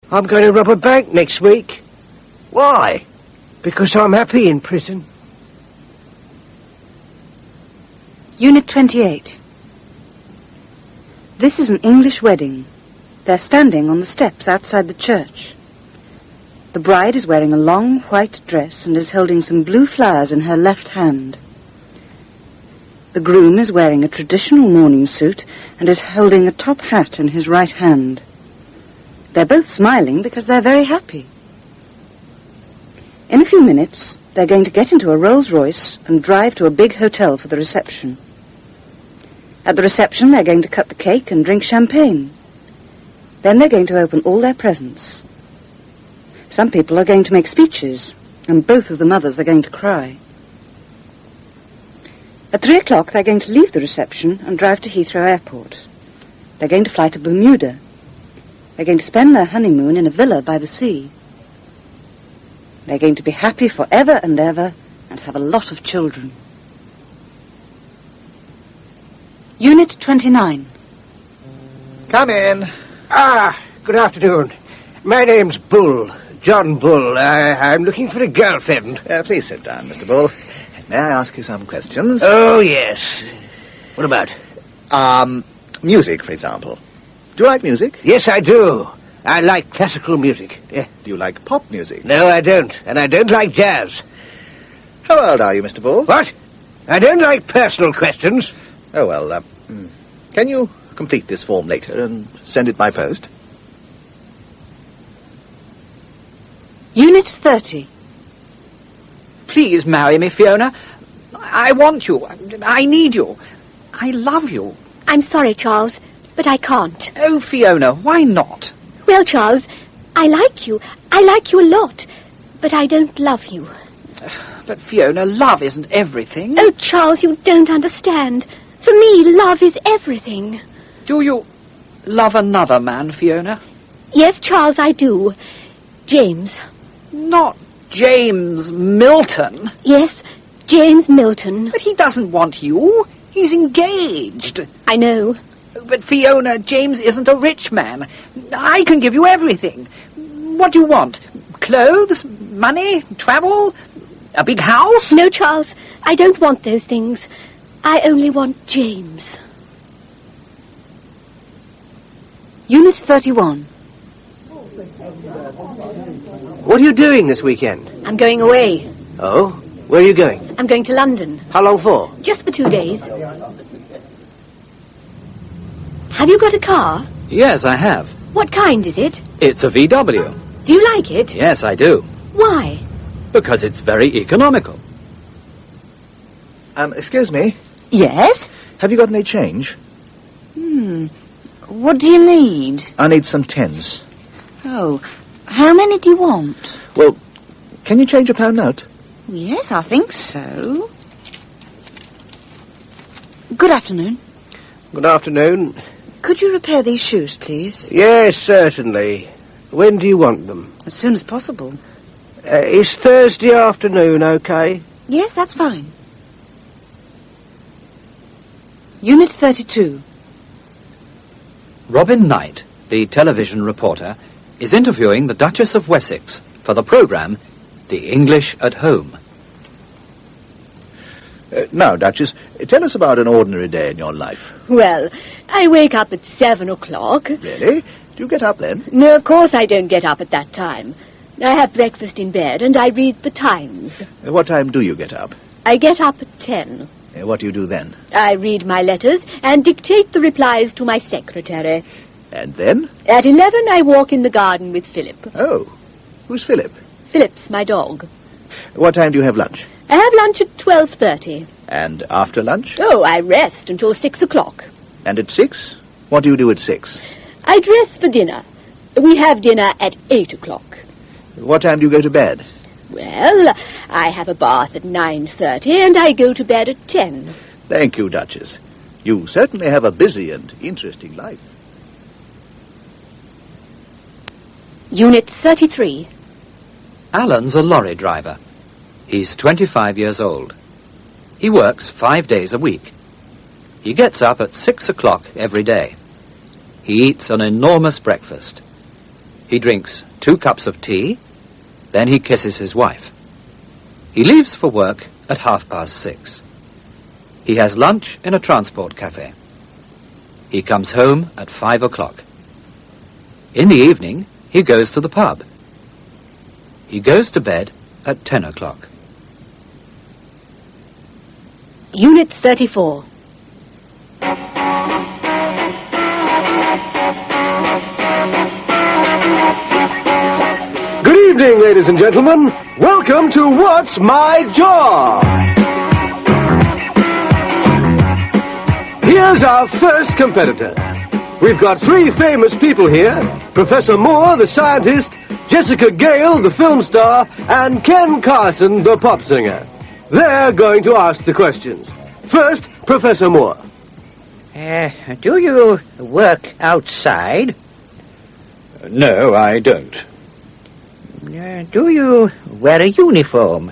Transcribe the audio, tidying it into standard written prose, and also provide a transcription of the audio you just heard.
I'm going to rob a bank next week. Why? Because I'm happy in prison. Unit 28. This is an English wedding. They're standing on the steps outside the church. The bride is wearing a long white dress and is holding some blue flowers in her left hand. The groom is wearing a traditional morning suit and is holding a top hat in his right hand. They're both smiling because they're very happy. In a few minutes, they're going to get into a Rolls-Royce and drive to a big hotel for the reception. At the reception, they're going to cut the cake and drink champagne. Then they're going to open all their presents. Some people are going to make speeches, and both of the mothers are going to cry. At 3 o'clock, they're going to leave the reception and drive to Heathrow Airport. They're going to fly to Bermuda. They're going to spend their honeymoon in a villa by the sea. They're going to be happy forever and ever and have a lot of children. Unit 29. Come in. Good afternoon. My name's Bull, John Bull. I'm looking for a girlfriend. Please sit down, Mr. Bull. May I ask you some questions? Oh, yes. What about? Music, for example. Do you like music? Yes, I do. I like classical music. Do you like pop music? No, I don't. And I don't like jazz. How old are you, Mr. Bull? What? I don't like personal questions. Oh, well, can you complete this form later and send it by post? Unit 30. Please marry me, Fiona. I want you. I need you. I love you. I'm sorry, Charles, but I can't. Oh, Fiona, why not? Well, Charles, I like you. I like you a lot, but I don't love you. But, Fiona, love isn't everything. Oh, Charles, you don't understand. For me, love is everything. Do you love another man, Fiona? Yes, Charles, I do. James. Not James Milton. Yes, James Milton. But he doesn't want you. He's engaged. I know. But, Fiona, James isn't a rich man. I can give you everything. What do you want? Clothes? Money? Travel? A big house? No, Charles, I don't want those things. I only want James. Unit 31. What are you doing this weekend? I'm going away. Oh? Where are you going? I'm going to London. How long for? Just for 2 days. Have you got a car? Yes, I have. What kind is it? It's a VW. Do you like it? Yes, I do. Why? Because it's very economical. Excuse me. Yes? Have you got any change? What do you need? I need some tens. Oh, how many do you want? Well, can you change a pound note? Yes, I think so. Good afternoon. Good afternoon. Could you repair these shoes, please? Yes, certainly. When do you want them? As soon as possible. Is Thursday afternoon okay? Yes, that's fine. Unit 32. Robin Knight, the television reporter, is interviewing the Duchess of Wessex for the programme The English at Home. Now, Duchess, tell us about an ordinary day in your life. Well, I wake up at 7 o'clock. Really? Do you get up then? No, of course I don't get up at that time. I have breakfast in bed and I read the Times. What time do you get up? I get up at 10. What do you do then? I read my letters and dictate the replies to my secretary. And then? At 11, I walk in the garden with Philip. Oh, who's Philip? Philip's my dog. What time do you have lunch? I have lunch at 12:30. And after lunch? Oh, I rest until 6 o'clock. And at 6? What do you do at 6? I dress for dinner. We have dinner at 8 o'clock. What time do you go to bed? Well, I have a bath at 9:30 and I go to bed at 10. Thank you, Duchess. You certainly have a busy and interesting life. Unit 33. Alan's a lorry driver. He's 25 years old. He works 5 days a week. He gets up at 6 o'clock every day. He eats an enormous breakfast. He drinks 2 cups of tea, then he kisses his wife. He leaves for work at 6:30. He has lunch in a transport cafe. He comes home at 5 o'clock. In the evening, he goes to the pub. He goes to bed at 10 o'clock. Unit 34. Good evening, ladies and gentlemen. Welcome to What's My Job? Here's our first competitor. We've got 3 famous people here. Professor Moore, the scientist, Jessica Gale, the film star, and Ken Carson, the pop singer. They're going to ask the questions. First, Professor Moore. Do you work outside? No, I don't. Do you wear a uniform